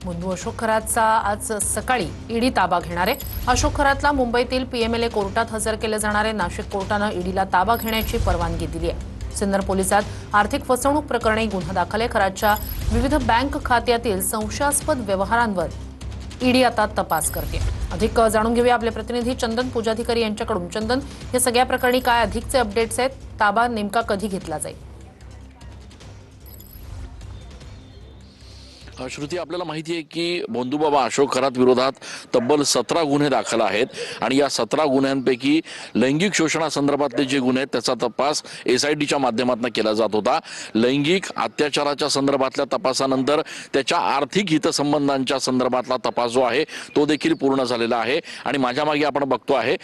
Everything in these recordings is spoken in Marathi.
बंधू अशोक खरातचा आज सकाळी ईडी ताबा घेणार आहे। अशोक खरातला मुंबईतील पीएमएलए कोर्टात हजर केले जाणार आहे। नाशिक कोर्टानं ईडीला ताबा घेण्याची परवानगी दिली आहे। सिन्नर पोलिसात आर्थिक फसवणूक प्रकरणी गुन्हा दाखल आहे। खरातच्या विविध बँक खात्यातील संशयास्पद व्यवहारांवर ईडी आता तपास करते। अधिक जाणून घेऊया आपले प्रतिनिधी चंदन पूजाधिकारी यांच्याकडून। चंदन, या सगळ्या प्रकरणी काय अधिकचे अपडेट्स आहेत? ताबा नेमका कधी घेतला जाईल? श्रुती, आपल्याला माहिती आहे की भोंदूबाबा अशोक खरात विरोधात तब्बल 17 गुन्हे दाखल आहेत आणि या 17 गुन्ह्यांपैकी लैंगिक शोषणासंदर्भातले जे गुन्हे आहेत त्याचा तपास एसआयटीच्या माध्यमातून केला जात होता। लैंगिक अत्याचाराच्या संदर्भातल्या तपासानंतर त्याच्या आर्थिक हितसंबंधांच्या संदर्भातला तपास जो आहे तो देखील पूर्ण झालेला आहे आणि माझ्या मागे आपण बघतो आहे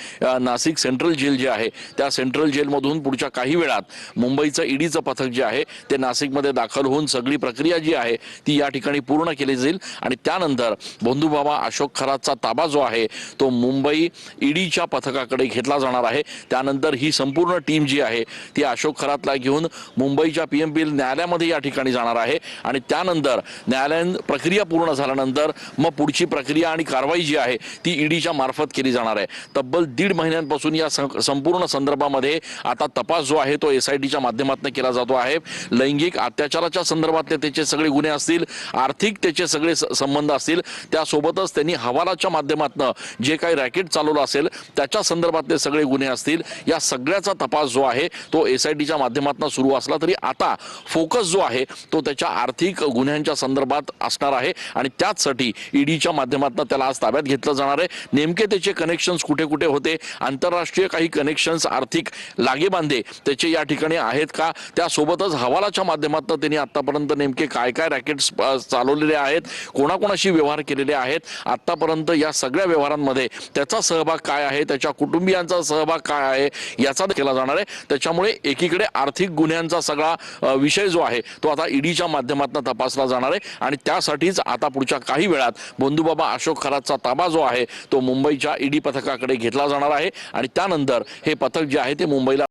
नाशिक सेंट्रल जेल जे आहे त्या सेंट्रल जेलमधून पुढच्या काही वेळात मुंबईचं ईडीचं पथक जे आहे ते नाशिकमध्ये दाखल होऊन सगळी प्रक्रिया जी आहे ती या ठिकाणी पूर्ण केली जाईल आणि त्यानंतर भोंदूबाबा अशोक खरातचा ताबा जो आहे तो मुंबई ईडीच्या पथकाकडे घेतला जाणार आहे। त्यानंतर ही संपूर्ण टीम जी आहे ती अशोक खरातला घेऊन मुंबईच्या पीएमपीएल न्यायालयामध्ये या ठिकाणी जाणार आहे आणि त्यानंतर न्यायालयीन प्रक्रिया पूर्ण झाल्यानंतर मग पुढची प्रक्रिया आणि कारवाई जी आहे ती ईडीच्या मार्फत केली जाणार आहे। तब्बल 1.5 महिन्यांपासून या संपूर्ण संदर्भामध्ये आता तपास जो आहे तो एसआयटीच्या माध्यमातून केला जातो आहे। लैंगिक अत्याचाराच्या संदर्भातले त्याचे सगळे गुन्हे असतील, आर्थिक त्याचे सगळे संबंध असतील, त्यासोबतच त्यांनी हवालाच्या माध्यमातून जे काही रॅकेट चालवलं असेल त्याच्या संदर्भातले सगळे गुन्हे असतील, या सगळ्याचा तपास जो आहे तो एसआयटीच्या माध्यमातून सुरू असला तरी आता फोकस जो आहे तो त्याच्या आर्थिक गुन्ह्यांच्या संदर्भात असणार आहे आणि त्याचसाठी ईडीच्या माध्यमातून त्याला आज ताब्यात घेतलं जाणार आहे। नेमके त्याचे कनेक्शन्स कुठे कुठे होते, आंतरराष्ट्रीय काही कनेक्शन्स, आर्थिक लागेबांधे त्याचे या ठिकाणी आहेत का, त्यासोबतच हवालाच्या माध्यमातून त्यांनी आतापर्यंत नेमके काय काय रॅकेट्स चालवलेले आहेत, कोणाकोणाशी व्यवहार केलेले आहेत, आतापर्यंत या सगळ्या व्यवहारांमध्ये त्याचा सहभाग काय आहे, त्याच्या कुटुंबियांचा सहभाग काय आहे याचा केला जाणार आहे। त्याच्यामुळे एकीकडे आर्थिक गुन्ह्यांचा सगळा विषय जो आहे तो आता ईडीच्या माध्यमातून तपासला जाणार आहे आणि त्यासाठीच आता पुढच्या काही वेळात भोंदूबाबा अशोक खरातचा ताबा जो आहे तो मुंबईच्या ईडी पथकाकडे घेतला जाणार आहे आणि त्यानंतर हे पथक जे आहे ते मुंबईला